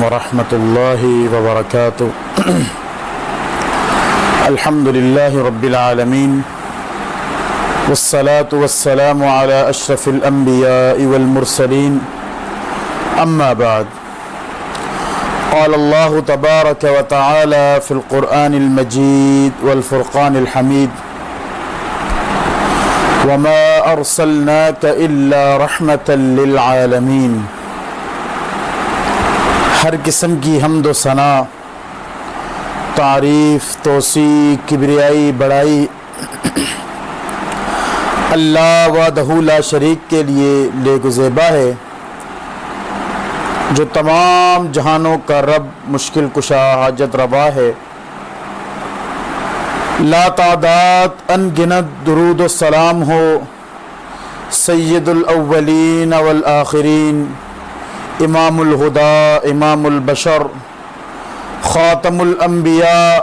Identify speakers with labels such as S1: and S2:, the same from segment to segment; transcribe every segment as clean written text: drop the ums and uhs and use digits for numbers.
S1: ورحمة الله وبركاته. الحمد لله رب العالمين والصلاة والسلام على أشرف الأنبياء والمرسلين. أما بعد، قال الله تبارك وتعالى في القرآن المجيد والفرقان الحميد: وما أرسلناك إلا رحمة للعالمين. ہر قسم کی حمد و ثنا، تعریف، توصیف، کبریائی، بڑائی اللہ وحدہ لا شریک کے لیے لیگزیبا ہے، جو تمام جہانوں کا رب، مشکل کشا، حاجت روا ہے. لا تعداد ان گنت درود و سلام ہو سید الاولین والآخرین، امام الہدا، امام البشر، خاتم الانبیاء،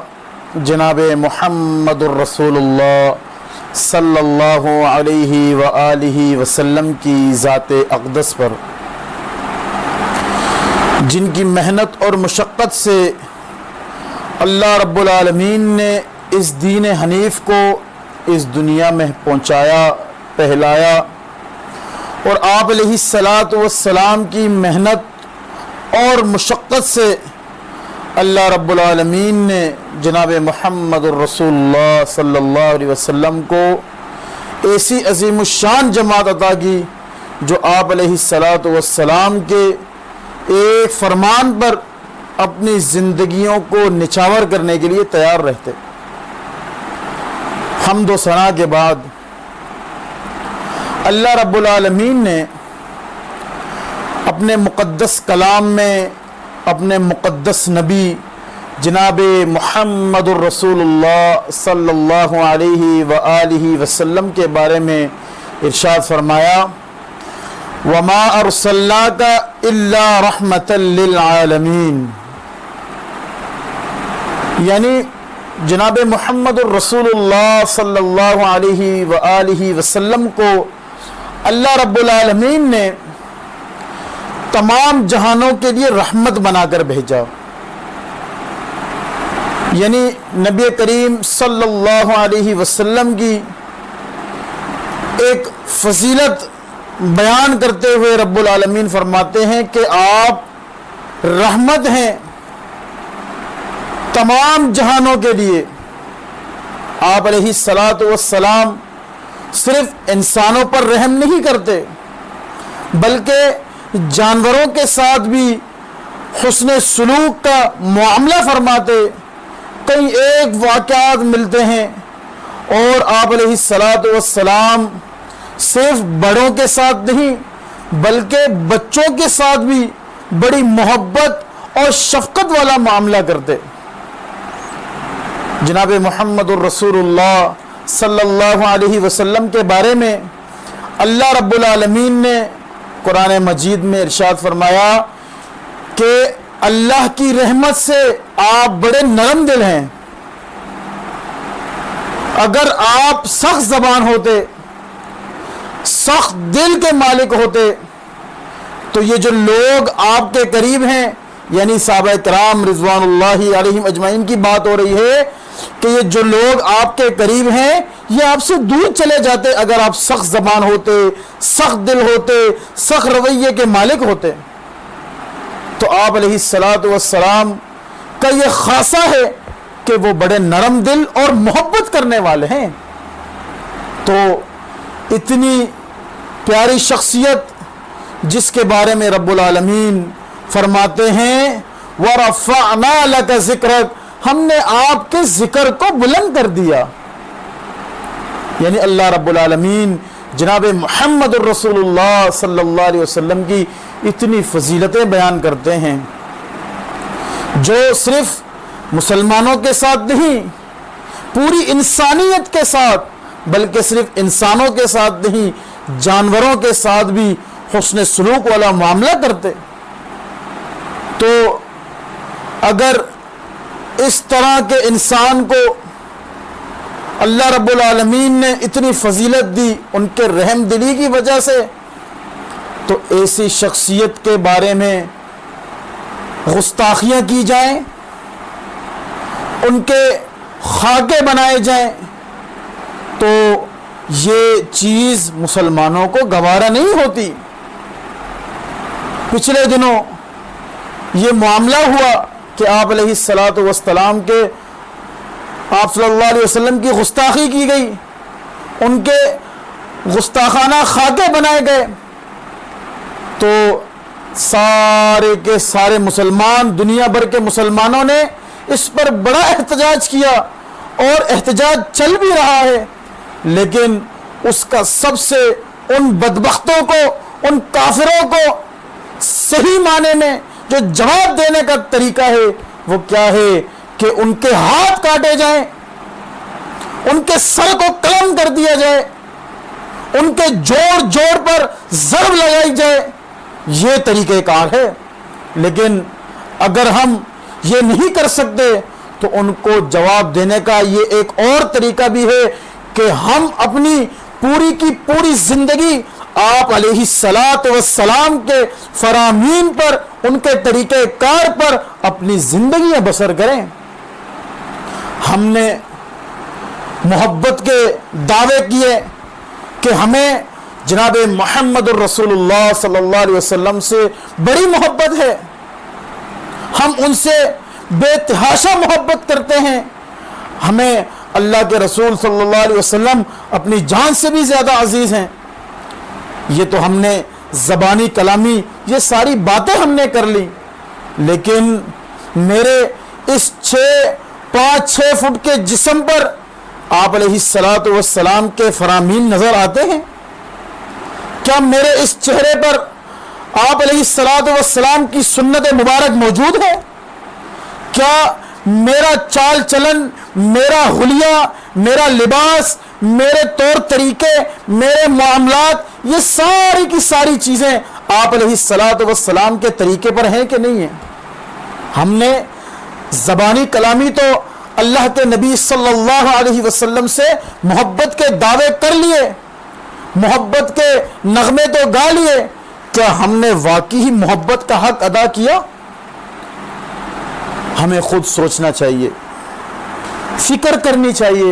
S1: جناب محمد الرسول اللہ صلی اللہ علیہ وآلہ وسلم کی ذات اقدس پر، جن کی محنت اور مشقت سے اللہ رب العالمین نے اس دین حنیف کو اس دنیا میں پہنچایا، پہلایا، اور آپ علیہ الصلاۃ والسلام کی محنت اور مشقت سے اللہ رب العالمین نے جناب محمد الرسول اللہ صلی اللہ علیہ وسلم کو ایسی عظیم الشان جماعت عطا کی جو آپ علیہ الصلاۃ والسلام کے ایک فرمان پر اپنی زندگیوں کو نچھاور کرنے کے لیے تیار رہتے. حمد و ثنا کے بعد اللہ رب العالمین نے اپنے مقدس کلام میں اپنے مقدس نبی جناب محمد الرسول اللہ صلی اللہ علیہ وآلہ وسلم کے بارے میں ارشاد فرمایا: وَمَا أَرْسَلْنَاكَ إِلَّا رَحْمَةً لِّلْعَالَمِينَ. یعنی جناب محمد الرسول اللہ صلی اللہ علیہ وآلہ وسلم کو اللہ رب العالمین نے تمام جہانوں کے لیے رحمت بنا کر بھیجا. یعنی نبی کریم صلی اللہ علیہ وسلم کی ایک فضیلت بیان کرتے ہوئے رب العالمین فرماتے ہیں کہ آپ رحمت ہیں تمام جہانوں کے لیے. آپ علیہ الصلاۃ والسلام صرف انسانوں پر رحم نہیں کرتے بلکہ جانوروں کے ساتھ بھی حسن سلوک کا معاملہ فرماتے. کئی ایک واقعات ملتے ہیں اور آپ علیہ الصلاۃ والسلام صرف بڑوں کے ساتھ نہیں بلکہ بچوں کے ساتھ بھی بڑی محبت اور شفقت والا معاملہ کرتے. جناب محمد الرسول اللہ صلی اللہ علیہ وسلم کے بارے میں اللہ رب العالمین نے قرآن مجید میں ارشاد فرمایا کہ اللہ کی رحمت سے آپ بڑے نرم دل ہیں. اگر آپ سخت زبان ہوتے، سخت دل کے مالک ہوتے تو یہ جو لوگ آپ کے قریب ہیں، یعنی صحابہ کرام رضوان اللہ علیہم اجمعین کی بات ہو رہی ہے کہ یہ جو لوگ آپ کے قریب ہیں یہ آپ سے دور چلے جاتے اگر آپ سخت زبان ہوتے، سخت دل ہوتے، سخت رویے کے مالک ہوتے. تو آپ علیہ الصلاۃ والسلام کا یہ خاصہ ہے کہ وہ بڑے نرم دل اور محبت کرنے والے ہیں. تو اتنی پیاری شخصیت جس کے بارے میں رب العالمین فرماتے ہیں وَرَفَعْنَا لَكَ ذِكْرَكَ، ہم نے آپ کے ذکر کو بلند کر دیا. یعنی اللہ رب العالمین جناب محمد الرسول اللہ صلی اللہ علیہ وسلم کی اتنی فضیلتیں بیان کرتے ہیں جو صرف مسلمانوں کے ساتھ نہیں، پوری انسانیت کے ساتھ، بلکہ صرف انسانوں کے ساتھ نہیں، جانوروں کے ساتھ بھی حسن سلوک والا معاملہ کرتے. تو اگر اس طرح کے انسان کو اللہ رب العالمین نے اتنی فضیلت دی ان کے رحم دلی کی وجہ سے، تو ایسی شخصیت کے بارے میں گستاخیاں کی جائیں، ان کے خاکے بنائے جائیں، تو یہ چیز مسلمانوں کو گوارا نہیں ہوتی۔ پچھلے دنوں یہ معاملہ ہوا کہ آپ علیہ السلام کے آپ صلی اللہ علیہ وسلم کی گستاخی کی گئی، ان کے گستاخانہ خاکے بنائے گئے، تو سارے کے سارے مسلمان، دنیا بھر کے مسلمانوں نے اس پر بڑا احتجاج کیا، اور احتجاج چل بھی رہا ہے، لیکن اس کا سب سے ان بدبختوں کو، ان کافروں کو صحیح معنی میں جو جواب دینے کا طریقہ ہے وہ کیا ہے کہ ان کے ہاتھ کاٹے جائیں، ان کے سر کو قلم کر دیا جائے، ان کے جوڑ جوڑ پر ضرب لگائی جائے، یہ طریقہ کار ہے۔ لیکن اگر ہم یہ نہیں کر سکتے تو ان کو جواب دینے کا یہ ایک اور طریقہ بھی ہے کہ ہم اپنی پوری کی پوری زندگی آپ علیہ السلام کے فرامین پر، ان کے طریقہ کار پر اپنی زندگیاں بسر کریں۔ ہم نے محبت کے دعوے کیے کہ ہمیں جناب محمد الرسول اللہ صلی اللہ علیہ وسلم سے بڑی محبت ہے، ہم ان سے بے تحاشا محبت کرتے ہیں، ہمیں اللہ کے رسول صلی اللہ علیہ وسلم اپنی جان سے بھی زیادہ عزیز ہیں۔ یہ تو ہم نے زبانی کلامی یہ ساری باتیں ہم نے کر لی، لیکن میرے اس 5-6 فٹ کے جسم پر آپ علیہ السلام کے فرامین نظر آتے ہیں؟ کیا میرے اس چہرے پر آپ علیہ السلام کی سنت مبارک موجود ہے؟ کیا میرا چال چلن، میرا حلیہ، میرا لباس، میرے طور طریقے، میرے معاملات، یہ ساری کی ساری چیزیں آپ علیہ السلام کے طریقے پر ہیں کہ نہیں ہیں؟ ہم نے زبانی کلامی تو اللہ کے نبی صلی اللہ علیہ وسلم سے محبت کے دعوے کر لیے، محبت کے نغمے تو گا لیے، کیا ہم نے واقعی محبت کا حق ادا کیا؟ ہمیں خود سوچنا چاہیے، فکر کرنی چاہیے،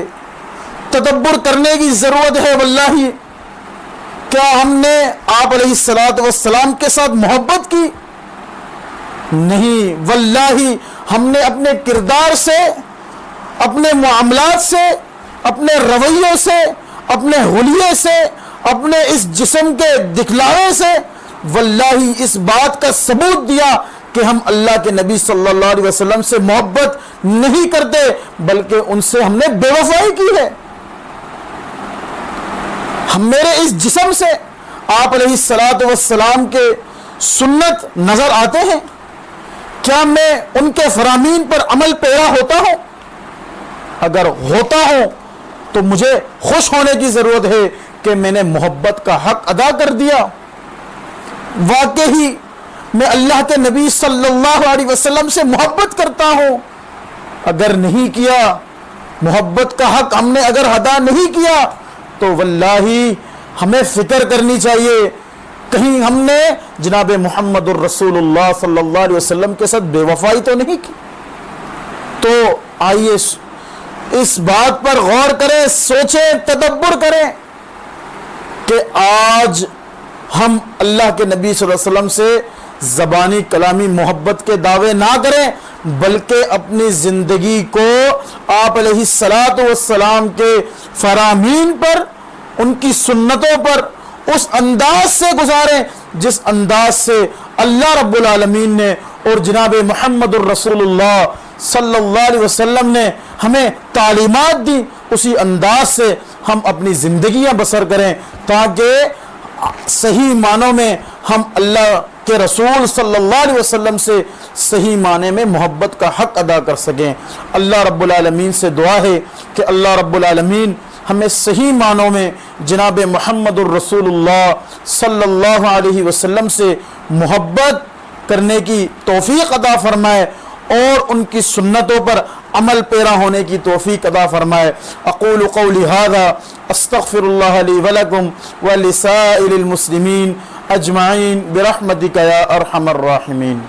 S1: تدبر کرنے کی ضرورت ہے۔ واللہ کیا ہم نے آپ علیہ السلام کے ساتھ محبت کی؟ نہیں، واللہ ہم نے اپنے کردار سے، اپنے معاملات سے، اپنے رویوں سے، اپنے حلیے سے، اپنے اس جسم کے دکھلاوے سے واللہ اس بات کا ثبوت دیا کہ ہم اللہ کے نبی صلی اللہ علیہ وسلم سے محبت نہیں کرتے، بلکہ ان سے ہم نے بے وفائی کی ہے۔ ہم میرے اس جسم سے آپ علیہ السلام کے سنت نظر آتے ہیں؟ کیا میں ان کے فرامین پر عمل پیرا ہوتا ہوں؟ اگر ہوتا ہوں تو مجھے خوش ہونے کی ضرورت ہے کہ میں نے محبت کا حق ادا کر دیا۔ واقعی میں اللہ کے نبی صلی اللہ علیہ وسلم سے محبت کرتا ہوں۔ اگر نہیں کیا، محبت کا حق ہم نے اگر ادا نہیں کیا تو واللہ ہمیں فکر کرنی چاہیے، کہیں ہم نے جناب محمد الرسول اللہ صلی اللہ علیہ وسلم کے ساتھ بے وفائی تو نہیں کی۔ تو آئیے اس بات پر غور کریں، سوچیں، تدبر کریں کہ آج ہم اللہ کے نبی صلی اللہ علیہ وسلم سے زبانی کلامی محبت کے دعوے نہ کریں، بلکہ اپنی زندگی کو آپ علیہ السلام کے فرامین پر، ان کی سنتوں پر اس انداز سے گزاریں جس انداز سے اللہ رب العالمین نے اور جناب محمد الرسول اللہ صلی اللہ علیہ وسلم نے ہمیں تعلیمات دی، اسی انداز سے ہم اپنی زندگیاں بسر کریں تاکہ صحیح معنوں میں ہم اللہ کے رسول صلی اللہ علیہ وسلم سے صحیح معنی میں محبت کا حق ادا کر سکیں۔ اللہ رب العالمین سے دعا ہے کہ اللہ رب العالمین ہمیں صحیح معنوں میں جناب محمد الرسول اللہ صلی اللہ علیہ وسلم سے محبت کرنے کی توفیق عطا فرمائے اور ان کی سنتوں پر عمل پیرا ہونے کی توفیق عطا فرمائے۔ اقول قولی ھذا استغفر اللہ لی ولکم ولسائر المسلمین اجمعین برحمتک یا ارحم الراحمین۔